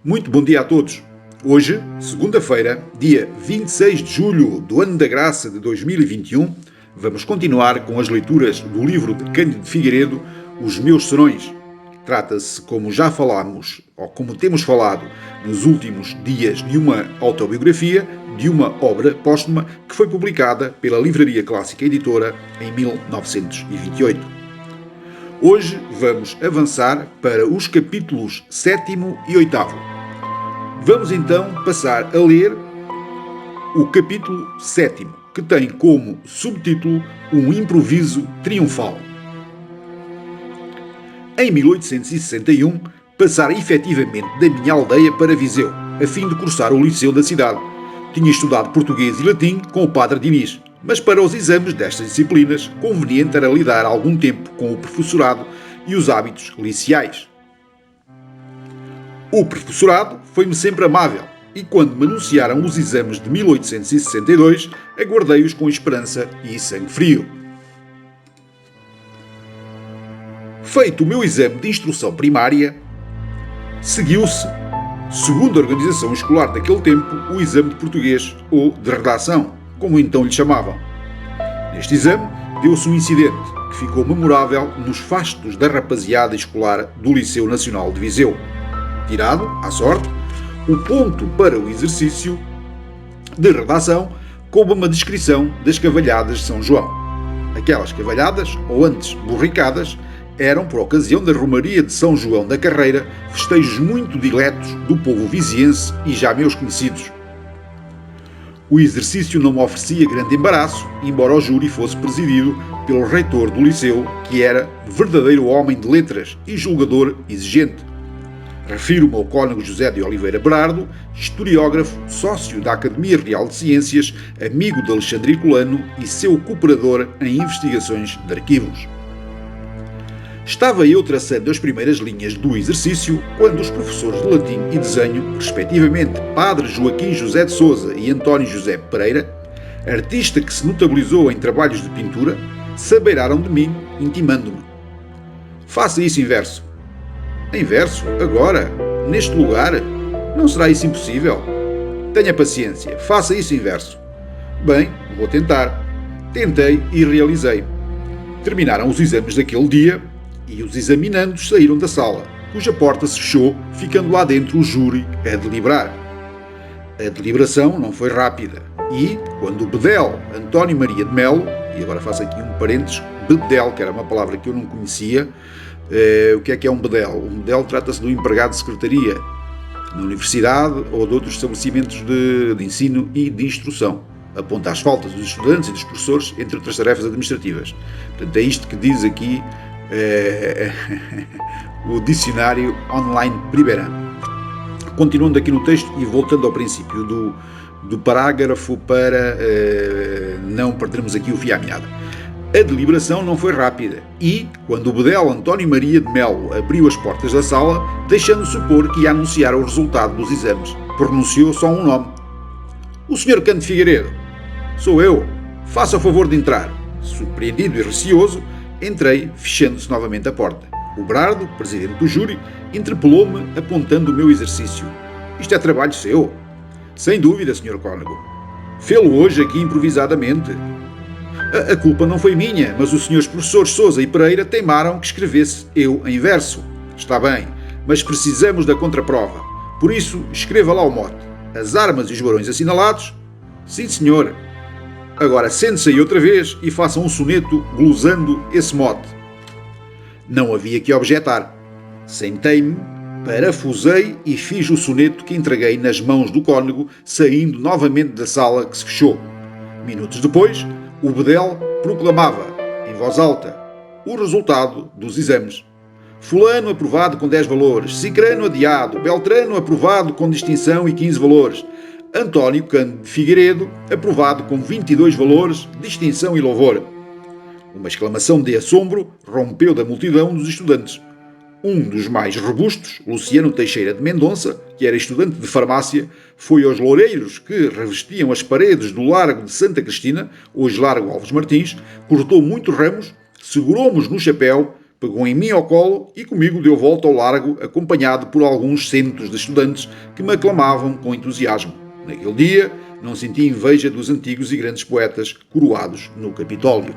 Muito bom dia a todos. Hoje, segunda-feira, dia 26 de julho do ano da graça de 2021, vamos continuar com as leituras do livro de Cândido de Figueiredo, Os Meus Serões. Trata-se, como já falámos, ou como temos falado nos últimos dias, de uma autobiografia, de uma obra póstuma que foi publicada pela Livraria Clássica Editora em 1928. Hoje vamos avançar para os capítulos 7º e 8º. Vamos então passar a ler o capítulo 7º, que tem como subtítulo Um Improviso Triunfal. Em 1861, passara efetivamente da minha aldeia para Viseu, a fim de cursar o liceu da cidade. Tinha estudado português e latim com o padre Diniz, mas para os exames destas disciplinas, conveniente era lidar algum tempo com o professorado e os hábitos liceais. O professorado foi-me sempre amável, e quando me anunciaram os exames de 1862, aguardei-os com esperança e sangue frio. Feito o meu exame de instrução primária, seguiu-se, segundo a organização escolar daquele tempo, o exame de português ou de redação, como então lhe chamavam. Neste exame, deu-se um incidente que ficou memorável nos fastos da rapaziada escolar do Liceu Nacional de Viseu. Tirado, à sorte, o ponto para o exercício de redação coube uma descrição das cavalhadas de São João. Aquelas cavalhadas, ou antes borricadas, eram, por ocasião da Romaria de São João da Carreira, festejos muito diletos do povo viziense e já meus conhecidos. O exercício não me oferecia grande embaraço, embora o júri fosse presidido pelo reitor do liceu, que era verdadeiro homem de letras e julgador exigente. Refiro-me ao cônego José de Oliveira Berardo, historiógrafo, sócio da Academia Real de Ciências, amigo de Alexandre Herculano e seu cooperador em investigações de arquivos. Estava eu traçando as primeiras linhas do exercício quando os professores de latim e desenho, respectivamente Padre Joaquim José de Sousa e António José Pereira, artista que se notabilizou em trabalhos de pintura, se abeiraram de mim, intimando-me: faça isso em verso. Em verso? Agora? Neste lugar? Não será isso impossível? Tenha paciência, faça isso em verso. Bem, vou tentar. Tentei e realizei. Terminaram os exames daquele dia e os examinandos saíram da sala, cuja porta se fechou, ficando lá dentro o júri a deliberar. A deliberação não foi rápida e, quando o bedel António Maria de Melo, e agora faço aqui um parênteses, bedel, que era uma palavra que eu não conhecia, o que é um bedel? Um bedel trata-se do empregado de secretaria na universidade ou de outros estabelecimentos de ensino e de instrução. Aponta as faltas dos estudantes e dos professores, entre outras tarefas administrativas. Portanto, é isto que diz aqui o dicionário online Priberan. Continuando aqui no texto e voltando ao princípio do parágrafo para não perdermos aqui o fio à meada. A deliberação não foi rápida e, quando o bedel António Maria de Melo abriu as portas da sala, deixando supor que ia anunciar o resultado dos exames, pronunciou só um nome: o Sr. Cândido Figueiredo. Sou eu. Faça o favor de entrar. Surpreendido e receoso, entrei, fechando-se novamente a porta. O Berardo, presidente do júri, interpelou-me, apontando o meu exercício. Isto é trabalho seu? Sem dúvida, Sr. Cônego. Fê-lo hoje aqui improvisadamente. A culpa não foi minha, mas os senhores professores Sousa e Pereira teimaram que escrevesse eu em verso. Está bem, mas precisamos da contraprova. Por isso, escreva lá o mote. As armas e os barões assinalados? Sim, senhor. Agora sente-se aí outra vez e faça um soneto glosando esse mote. Não havia que objetar. Sentei-me, parafusei e fiz o soneto que entreguei nas mãos do cônego, saindo novamente da sala que se fechou. Minutos depois, o bedel proclamava, em voz alta, o resultado dos exames. Fulano aprovado com 10 valores, Cicrano adiado, Beltrano aprovado com distinção e 15 valores, António Cândido de Figueiredo aprovado com 22 valores, distinção e louvor. Uma exclamação de assombro rompeu da multidão dos estudantes. Um dos mais robustos, Luciano Teixeira de Mendonça, que era estudante de farmácia, foi aos loureiros que revestiam as paredes do Largo de Santa Cristina, hoje Largo Alves Martins, cortou muitos ramos, segurou-nos no chapéu, pegou em mim ao colo e comigo deu volta ao largo, acompanhado por alguns centos de estudantes que me aclamavam com entusiasmo. Naquele dia, não senti inveja dos antigos e grandes poetas coroados no Capitólio.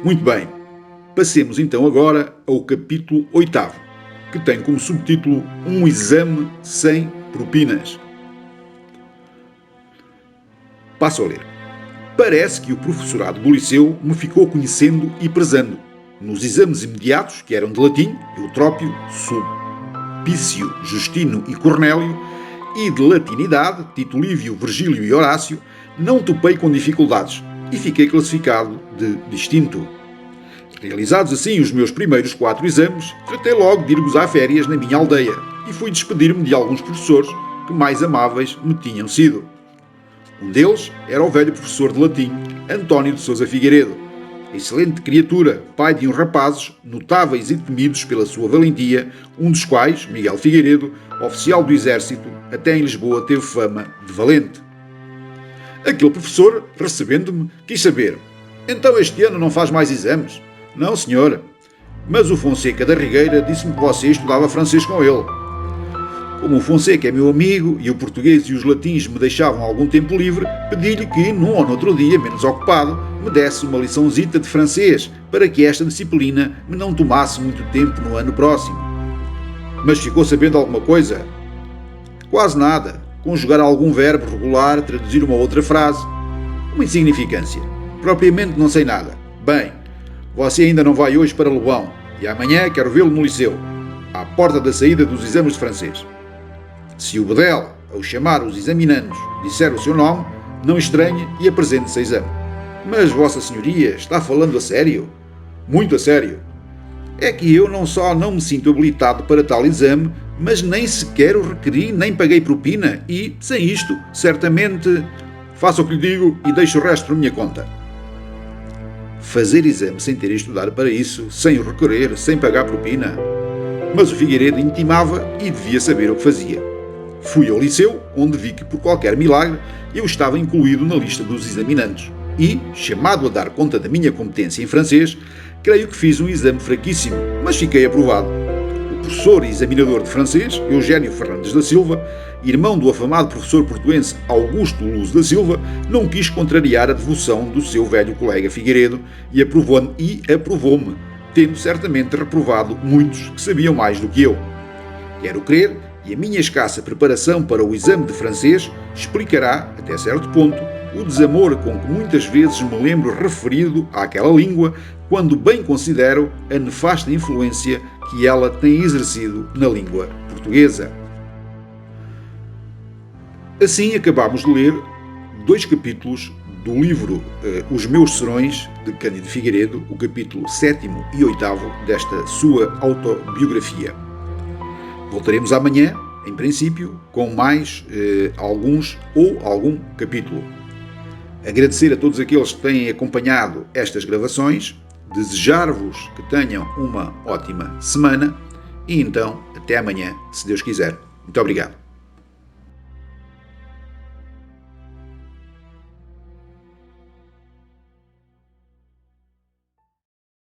Muito bem, passemos então agora ao capítulo 8º, que tem como subtítulo Um exame sem propinas. Passo a ler. Parece que o professorado do liceu me ficou conhecendo e prezando. Nos exames imediatos, que eram de latim, Eutrópio, Sulpício, Justino e Cornélio, e de latinidade, Tito Livio, Virgílio e Horácio, não topei com dificuldades e fiquei classificado de distinto. Realizados assim os meus primeiros 4 exames, tratei logo de ir gozar férias na minha aldeia e fui despedir-me de alguns professores que mais amáveis me tinham sido. Um deles era o velho professor de latim, António de Sousa Figueiredo, excelente criatura, pai de uns rapazes notáveis e temidos pela sua valentia, um dos quais, Miguel Figueiredo, oficial do exército, até em Lisboa teve fama de valente. Aquele professor, recebendo-me, quis saber: então este ano não faz mais exames? Não, senhor. Mas o Fonseca da Rigueira disse-me que você estudava francês com ele. Como o Fonseca é meu amigo e o português e os latins me deixavam algum tempo livre, pedi-lhe que, num ou noutro dia, menos ocupado, me desse uma liçãozita de francês para que esta disciplina me não tomasse muito tempo no ano próximo. Mas ficou sabendo alguma coisa? Quase nada. Conjugar algum verbo regular, traduzir uma outra frase. Uma insignificância. Propriamente não sei nada. Bem, você ainda não vai hoje para Lobão e amanhã quero vê-lo no liceu, à porta da saída dos exames de francês. Se o Bedel, ao chamar os examinandos, disser o seu nome, não estranhe e apresente-se a exame. Mas Vossa Senhoria está falando a sério? Muito a sério. É que eu não só não me sinto habilitado para tal exame, mas nem sequer o requeri, nem paguei propina e, sem isto, certamente, faça o que lhe digo e deixe o resto por minha conta. Fazer exame sem ter estudado para isso, sem o requerer, sem pagar propina? Mas o Figueiredo intimava e devia saber o que fazia. Fui ao liceu, onde vi que, por qualquer milagre, eu estava incluído na lista dos examinantes e, chamado a dar conta da minha competência em francês, creio que fiz um exame fraquíssimo, mas fiquei aprovado. O professor e examinador de francês, Eugênio Fernandes da Silva, irmão do afamado professor portuense Augusto Luz da Silva, não quis contrariar a devoção do seu velho colega Figueiredo e aprovou-me, tendo certamente reprovado muitos que sabiam mais do que eu. Quero crer, e a minha escassa preparação para o exame de francês explicará, até certo ponto, o desamor com que muitas vezes me lembro referido àquela língua, quando bem considero a nefasta influência que ela tem exercido na língua portuguesa. Assim acabamos de ler 2 capítulos do livro Os Meus Serões, de Cândido Figueiredo, o capítulo 7º e 8º desta sua autobiografia. Voltaremos amanhã, em princípio, com mais algum capítulo. Agradecer a todos aqueles que têm acompanhado estas gravações, desejar-vos que tenham uma ótima semana e então, até amanhã, se Deus quiser. Muito obrigado.